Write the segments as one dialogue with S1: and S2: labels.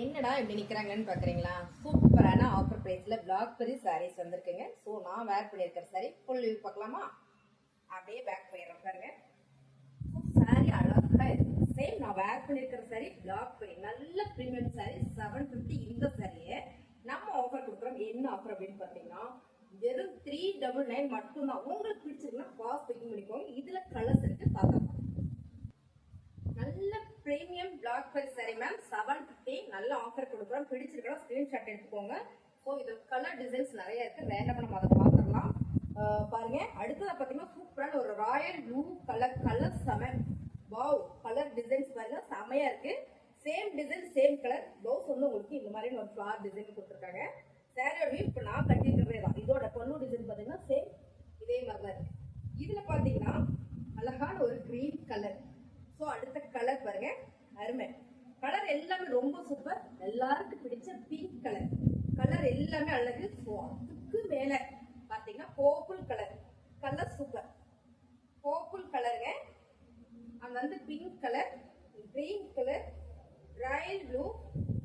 S1: என்னடா இப்படி நிக்கிறாங்கன்னு பாக்குறீங்களா? சூப்பரான ஆஃபர் பிரைஸ்ல பிளாக் பெரி சாரீஸ் வந்திருக்குங்க. ஸோ நான் வேர் பண்ணியிருக்கிற சாரி ஃபுல் வியூ பார்க்கலாமா? அப்படியே பேக் போயிடுறோம் பாருங்க. சாரி அழகா இருக்கு. சேம் நான் வேர் பண்ணியிருக்கிற சாரி பிளாக் பெரி நல்ல ப்ரீமியம் சாரி 750. இந்த சாரியை நம்ம ஆஃபர் கொடுக்குறோம். என்ன ஆஃபர் அப்படின்னு பார்த்தீங்கன்னா வெறும் 399 மட்டும்தான். உங்களுக்கு பிடிச்சிருக்குன்னா ஃபாஸ்ட் புக்கிங் பண்ணிக்கோங்க. இதுல கலர்ஸ் இருக்கு பார்க்கலாம். நல்ல பிரீமியம் பிளாக் பெரி சாரி மேம் 750. நல்ல ஆஃபர் கொடுக்குறோம். பிடிச்சிருக்கா ஸ்கிரீன்ஷாட் எடுத்துக்கோங்க. ஸோ இது கலர் டிசைன்ஸ் நிறைய இருக்கு. ரேண்டமா நம்ம அதை பார்த்துடலாம். பாருங்க. அடுத்தது பார்த்தீங்கன்னா சூப்பரான ஒரு ராயல் ப்ளூ கலர் செம. வாவ், கலர் டிசைன்ஸ் பாருங்க செமையா இருக்கு. Same design same colour. Blouse வந்து உங்களுக்கு இந்த மாதிரி ஒரு ஃபிளார் டிசைன் கொடுத்துருக்காங்க. சாரியோட இப்போ நான் கட்டிருக்கிறதே தான். இதோட பொண்ணு டிசைன் பார்த்தீங்கன்னா சேம் இதே மாதிரி தான் இருக்கு. இதுல பார்த்தீங்கன்னா அழகான ஒரு கிரீன் கலர். ஸோ அடுத்த கலர் பாருங்க, அருமை. கலர் எல்லாமே ரொம்ப சூப்பர். எல்லாருக்கும் பிடிச்ச பிங்க் கலர். கலர் எல்லாமே அழகு. ஸோ அதுக்கு மேல பாத்தீங்கன்னா purple colour. Colour super. Purple கலருங்க. அங்க வந்து pink colour, green colour, Royal blue,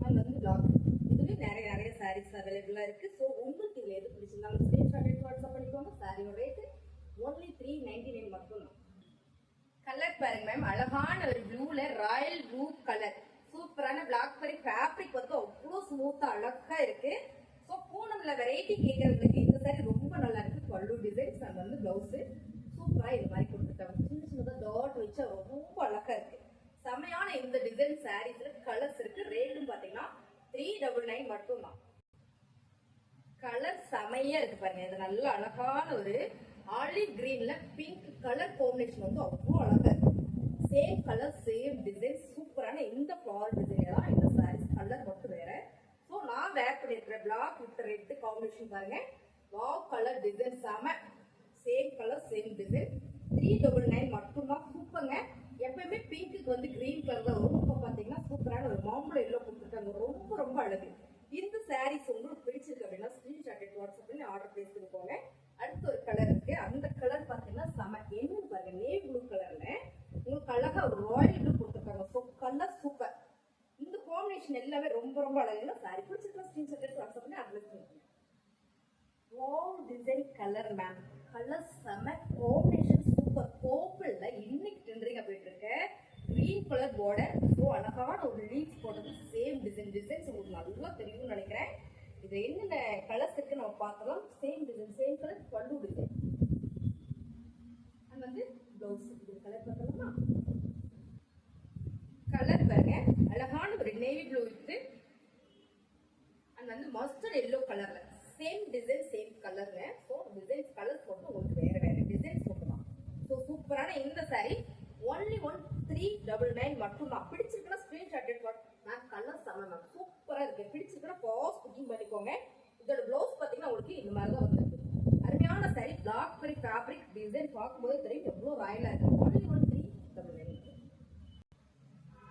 S1: அங்க வந்து பிளாக். இதுலயும் நிறைய சாரீஸ் அவைலபிளா இருக்கு. ஸோ உங்களுக்கு இதுல எது பிடிச்சிருந்தாலும் ஸ்கிரீன்ஷாட் எடுத்து வாட்ஸ்அப் பண்ணிக்கோங்க. சாரியோட ரேட் only 399 மட்டும் தான். கலர் பாருங்க மேம், அழகான ஒரு ப்ளூல ராயல் ப்ளூ கலர். சூப்பரான பிளாக் பெரி ஃபேப்ரிக் வந்து அவ்வளோ ஸ்மூத்தா அழகா இருக்கு. ஸோ பூனம்ல வெரைட்டி கேட்கறதுக்கு இந்த சாரி ரொம்ப நல்லா இருக்கு. பல்லு டிசைன்ஸ் அண்ட் வந்து பிளவுஸ் சூப்பரா இது மாதிரி கொடுத்துருக்காங்க. சின்னதா டாட் வச்சா ரொம்ப அழகா இருக்கு. செமையான இந்த டிசைன் சாரீஸ்ல கலர்ஸ் இருக்கு. ரேட்டும் பாத்தீங்கன்னா 399 மட்டும் தான். கலர் செமையா இருக்கு பாருங்க. இது நல்ல அழகான ஒரு ஆலிவ் கிரீன்ல பிங்க் கலர் காம்பினேஷன் வந்து அவ்வளோ அழகா இருக்கு. Same colour same design. சூப்பரான இந்த ஃபிளவர் டிசைன் தான் இந்த சாரீஸ். கலர் மட்டும் வேற. ஸோ நான் வேர் பண்ணிருக்கிற பிளாக் வித் ரெட் காம்பினேஷன் பாருங்க. வாவ், கலர் டிசைன் செம. Same colour same design. 399 மட்டும் தான். சூப்பருங்க. எப்பயுமே பிங்க்கு வந்து கிரீன் கலர் தான் வரும். இப்போ பாத்தீங்கன்னா சூப்பரான ஒரு மாம்பழம் எல்லோ கொடுத்துருக்காங்க. ரொம்ப அழகு. இந்த சாரீஸ் உங்களுக்கு பிடிச்சிருக்கு அப்படின்னா ஸ்கிரீன்ஷாட் எடுத்து வாட்ஸ்அப் பண்ணி ஆர்டர் பிளேஸ் பண்ணிக்கோங்க. அடுத்த ஒரு கலர் இருக்கு. அந்த கலர் பாத்தீங்கன்னா செம. என்னன்னு பாருங்க, நேவி ப்ளூ கலர்ல உங்களுக்கு அழகா ஒரு ராயல் ப்ளூ கொடுத்துருக்காங்க. So colour super. இந்த காம்பினேஷன் எல்லாமே ரொம்ப அழகுன்னா சாரி பிடிச்சிருக்கா ஸ்கிரீன்ஷாட் எடுத்து வாட்ஸ்அப் பண்ணி ஆர்டர் பிளேஸ் பண்ணிக்கோங்க. Wow, design colour ma'am. Colour செம. Combination super. பர்பிள்ல இன்னைக்கு ட்ரெண்டிங்கா போயிட்டு இருக்கு. Green colour border. ஸோ அழகான ஒரு லீஃப் போட்டது. சேம் டிசைன்ஸ் உங்களுக்கு நல்லா தெரியும்னு நினைக்கிறேன். இது என்னென்ன கலர்ஸ் இருக்கு நம்ம பார்க்கலாம். சேம் டிசைன் சேம் கலர் பல்லு டிசைன். அது வந்து பிளவுஸ். இது கலர் பார்க்கலாமா? கலர் பாருங்க, அழகான ஒரு நேவி ப்ளூ வித் அது வந்து மஸ்டர்ட் எல்லோ கலர்ல. சேம் டிசைன் சேம் கலர்ல. ஸோ டிசைன்ஸ் கலர்ஸ் மட்டும் உங்களுக்கு வேற டிசைன்ஸ் மட்டும் தான். ஸோ சூப்பரான இந்த சாரி only 399 மட்டும் தான். பிடிச்சிருக்குன்னா ஸ்கிரீன்ஷாட் எடுத்து மேம். கலர் செம மேம், சூப்பரா இருக்கு. பிடிச்சிருக்குன்னா ஃபாஸ்ட் புக்கிங் பண்ணிக்கோங்க. இதோட பிளவுஸ் பாத்தீங்கன்னா உங்களுக்கு இந்த மாதிரி தான் வந்துருக்கு. அருமையான sari. Blackberry fabric design பார்க்கும்போது தெரியும் எவ்வளவு ராயலா இருக்கு. only 399.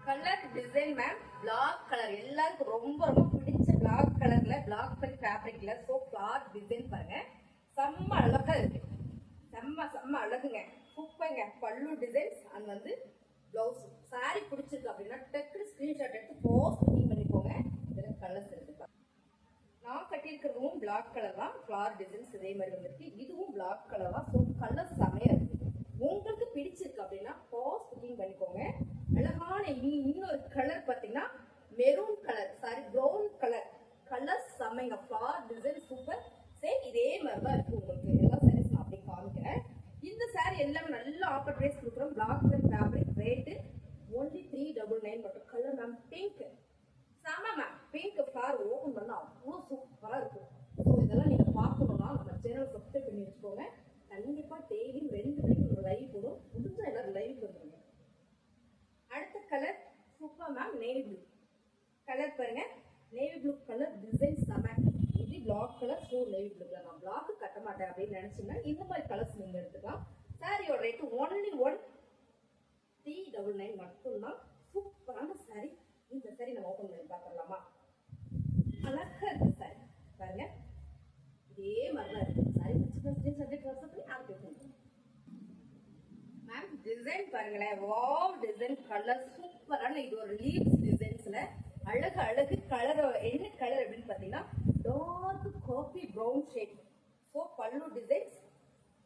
S1: Colour design ma'am, black colour எல்லாருக்கும் ரொம்ப பிடிச்ச பிளாக் கலர்ல பிளாக் பெரி ஃபேப்ரிக்ல. ஸோ பிளாக் டிசைன் பாருங்க செம்ம அழகா இருக்கு. செம்ம அழகுங்க. சூப்பருங்க. பல்லு டிசைன்ஸ் அண்ட் வந்து பிளவுஸ். சாரி பிடிச்சிருக்கு அப்படின்னா டக்குனு ஸ்கிரீன்ஷாட் எடுத்து போஸ்ட் புக்கிங் பண்ணிக்கோங்க. இதுல கலர்ஸ் இருக்கு. நான் கட்டியிருக்கிறதும் பிளாக் கலர் தான். ஃபிளவர் டிசைன்ஸ் இதே மாதிரி வந்துருக்கு. இதுவும் பிளாக் கலர் தான். ஸோ கலர் செமையா இருக்கு. உங்களுக்கு பிடிச்சிருக்கு அப்படின்னா போஸ்ட் புக்கிங் பண்ணிக்கோங்க. அழகான இன்னொரு கலர் பாத்தீங்கன்னா maroon colour. Sorry, brown colour. Colour செமைங்க. Flower design super. சேம் இதே மாதிரி தான் இருக்கு. உங்களுக்கு எல்லா சாரீஸ் நான் அப்படி காமிக்கிறேன். இந்த சாரி எல்லாமே நல்ல ஆஃபர் பிரைஸ் கொடுக்குறோம். பிளாக் பெரி ஃபேப்ரிக். ரேட்டு only 399 மட்டும். கலர் மேம் பிங்க் செம மேம். பிங்க் ஃபிளவர் ஓபன் பண்ணா அவ்வளோ சூப்பரா இருக்கும். ஸோ இதெல்லாம் நீங்க பார்க்கணும்னா நம்ம சேனல் சப்ஸ்கிரைப் பண்ணி வச்சுக்கோங்க. கண்டிப்பா டெய்லி 2 மணிக்கு ஒரு லைவ் போடும். முடிஞ்சா எல்லாரும் லைவ் வந்துருங்க. அடுத்த colour super ma'am. Navy blue colour பாருங்க. நேவி ப்ளூ கலர் டிசைன் செம. இது black colour. So navy blue colour. நான் பிளாக் கட்ட மாட்டேன் அப்படின்னு நினைச்சீங்கன்னா இந்த மாதிரி கலர்ஸ் நீங்க எடுத்துக்கலாம். சாரியோட ரேட் only 399 மட்டும் தான். சூப்பரான சாரி. இந்த சாரி நம்ம ஓபன் பண்ணி பார்க்கலாமா? அழகா இருக்கு சாரி பாருங்க. இதே மாதிரி தான் இருக்கு. சாரி பிடிச்சிருக்கா சப்ஜெக்ட் வாட்ஸ்அப் பண்ணி ஆர்டர் பண்ணுங்க மேம். டிசைன் பாருங்களேன். வாவ் டிசைன் கலர் சூப்பரான. இது ஒரு லீவ்ஸ் டிசைன்ஸ்ல அழகு அழகு கலர் என்ன கலர் அப்படின்னு பாத்தீங்கன்னா dark coffee brown shade. So பல்லு டிசைன்ஸ்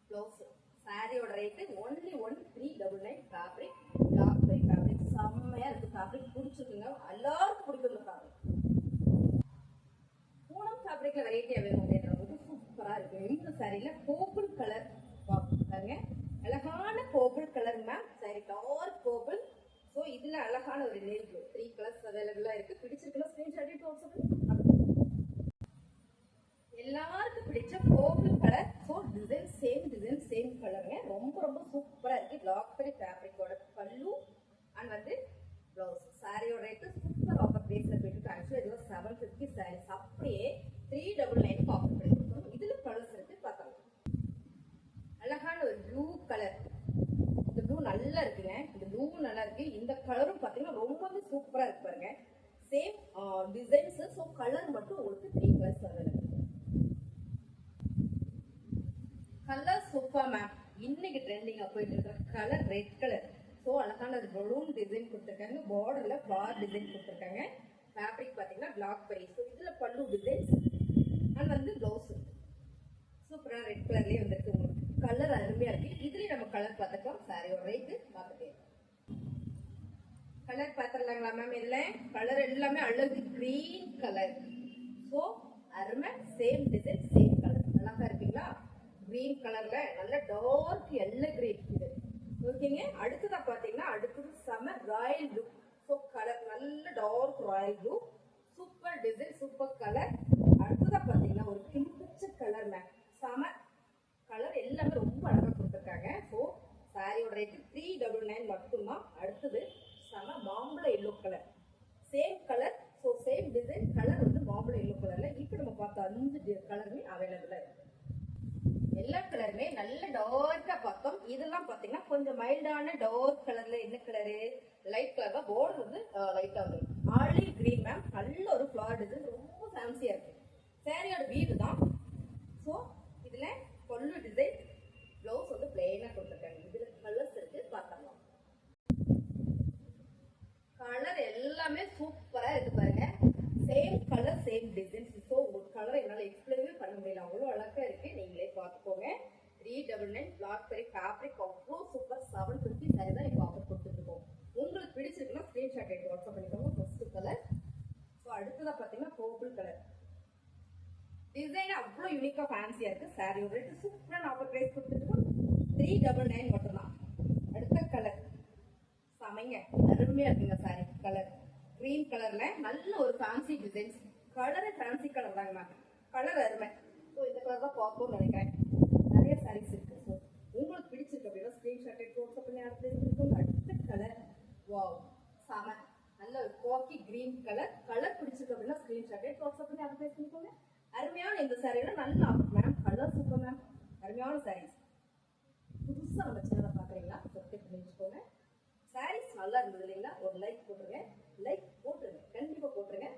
S1: ப்ளவுஸ். சாரியோட rate only 1399 fabric dark by fabric. செம்மையா இருக்கு ஃபேப்ரிக், பிடிச்சிருக்குங்க, எல்லாருக்கும் பிடிக்கும் இந்த ஃபேப்ரிக். பூனம் ஃபேப்ரிக்ல வெரைட்டியா வேணும் அப்படின்றவங்களுக்கு சூப்பரா இருக்கு. இந்த சாரியில பர்பிள் கலர் பாருங்க, அழகான purple colour ma'am. Sari dark purple. So இதுல அழகான ஒரு நேல் ப்ளூ 3 கலர்ஸ் அவைலபிளா இருக்கு. பிடிச்சிருக்குன்னா ஸ்கிரீன்ஷாட் எடுத்து வாட்ஸ்அப் எல்லாருக்கும் பிடிச்ச purple colour. So design same கலருங்க. ரொம்ப ரொம்ப சூப்பரா இருக்கு. லாக் பண்ணி ஃபேப்ரிக்கோட பல்லு அண்ட் வந்து ப்ளவுஸ். சாரியோட ரேட்டு சூப்பர் ஆஃபர் பிரைஸ்ல போயிட்டு ஆக்சுவலி இது 750 சாரீஸ் அப்படியே 399 ஆஃபர் பண்ணி கொடுக்கணும். இதுல கலர்ஸ் இருக்கு பார்த்தோம். அழகான ஒரு ப்ளூ கலர். இந்த ப்ளூ நல்லா இருக்குங்க. இந்த ப்ளூ நல்லா இருக்கு. இந்த கலரும் பாத்தீங்கன்னா ரொம்பவே சூப்பரா இருக்கு பாருங்க. Same designs. ஸோ கலர் மட்டும் உங்களுக்கு 3 colours available. Colour super ma'am. இன்னைக்கு ட்ரெண்டிங்கா போயிட்டு இருக்கிற கலர் ரெட் கலர். ஸோ அழகான ஒரு பலூன் டிசைன் கொடுத்துருக்காங்க. பார்டர்ல ஃபிளவர் டிசைன் கொடுத்துருக்காங்க. ஃபேப்ரிக் பாத்தீங்கன்னா பிளாக் பெரி. ஸோ இதுல பல்லு டிசைன்ஸ் அண்ட் வந்து ப்ளவுஸ் சூப்பரா ரெட் கலர்லயே வந்துருக்கு. உங்களுக்கு கலர் அருமையா இருக்கு. இதுலயும் நம்ம கலர் பார்த்துக்கலாம். சாரியோட ரேட்டு பார்த்துட்டே கலர் பார்த்துடலாங்களா மேம்? இதுல கலர் எல்லாமே அழகு கிரீன் கலர். ஸோ அருமை சேம் டிசைன் சேம் கலர். அழகா இருக்குங்களா? கிரீன் கலர்ல நல்ல டார்க் எல்லோ கிரீன் இது. ஓகேங்க. அடுத்ததா பாத்தீங்கன்னா அடுத்தது செம ராயல் ப்ளூ. ஸோ கலர் நல்ல dark royal blue. Super design super colour. அடுத்ததா பாத்தீங்கன்னா ஒரு கிம்பிச்ச கலர் மேம். செம கலர் எல்லாமே ரொம்ப அழகா கொடுத்துருக்காங்க. ஸோ சாரியோட ரேட்டு 399 மட்டும்தான். அடுத்தது செம மாம்பழ yellow colour. Same colour. So same design colour வந்து மாம்பழ எல்லோ கலர்ல. இப்போ நம்ம பார்த்த 5 கலருமே அவைலபிளா இருக்கு. எல்லா கலருமே நல்ல டார்க்கா பார்த்தோம். இதெல்லாம் பாத்தீங்கன்னா கொஞ்சம் மைல்டான டார்க் கலர்ல. என்ன கலரு? லைட் கலர் தான். பார்டர் வந்து லைட்டா வரும். Olive green ma'am. நல்ல ஒரு ஃபிளவர் டிசைன் ரொம்ப ஃபேன்சியா இருக்கு. சாரியோட வீடு தான். ஸோ இதுல பல்லு டிசைன் ப்ளவுஸ் வந்து பிளெயினா கொடுத்துருக்காங்க. இதுல கலர்ஸ் இருக்கு பார்த்தலாம். கலர் எல்லாமே சூப்பரா இருக்கு பாருங்க. Same colour same designs. So ஒரு கலர் என்னால எக்ஸ்பிளைனே பண்ண முடியல, அவ்வளோ அழகா இருக்கு. நீங்களே பார்த்துக்கோங்க. 399 பிளாக் பெரி ஃபேப்ரிக் அவ்வளோ சூப்பர். 750 சாரி தான் இப்போ ஆஃபர் கொடுத்துருக்கோம். உங்களுக்கு பிடிச்சிருக்குன்னா ஸ்கிரீன்ஷாட் எடுத்து வாட்ஸ்அப் பண்ணிக்கோங்க. First colour. ஸோ அடுத்ததா பார்த்தீங்கன்னா பர்பிள் கலர். டிசைன் அவ்வளோ யூனிக்கா ஃபேன்சியா இருக்கு. சாரியோட ரேட்டு சூப்பரான ஆஃபர் பிரைஸ் கொடுத்துருக்கோம். 399 மட்டும்தான். அடுத்த கலர் சமைங்க அருமையா இருக்குங்க. சாரி கலர் கிரீன் கலர்ல நல்ல ஒரு ஃபேன்சி டிசைன்ஸ். கலரே ஃபேன்சி கலர் தாங்க மேம். கலர் அருமை. ஸோ இந்த கலர் தான் பார்ப்போம்னு நினைக்கிறேன். நிறைய சாரீஸ் இருக்கு. ஸோ உங்களுக்கு பிடிச்சிருக்கு அப்படின்னா ஸ்கிரீன்ஷாட் எடுத்து வாட்ஸ்அப் பண்ணி அடுத்த கலர். வாவ் செம நல்ல ஒரு காஃபி கிரீன் கலர். கலர் பிடிச்சிருக்கு அப்படின்னா ஸ்கிரீன்ஷாட் எடுத்து வாட்ஸ்அப் பண்ணி அட்வைஸ் பண்ணிக்கோங்க. அருமையான இந்த சாரியோட நல்ல offer ma'am. Colour super ma'am. அருமையான சாரீஸ். புதுசா நம்ம சேனலை பாக்குறீங்களா? சப்ஸ்கிரைப் பண்ணி வச்சுக்கோங்க. சாரீஸ் நல்லா இருந்தது இல்லைங்களா? ஒரு லைக் போட்டுருங்க. லைக் போட்டுருங்க, கண்டிப்பா போட்டுருங்க.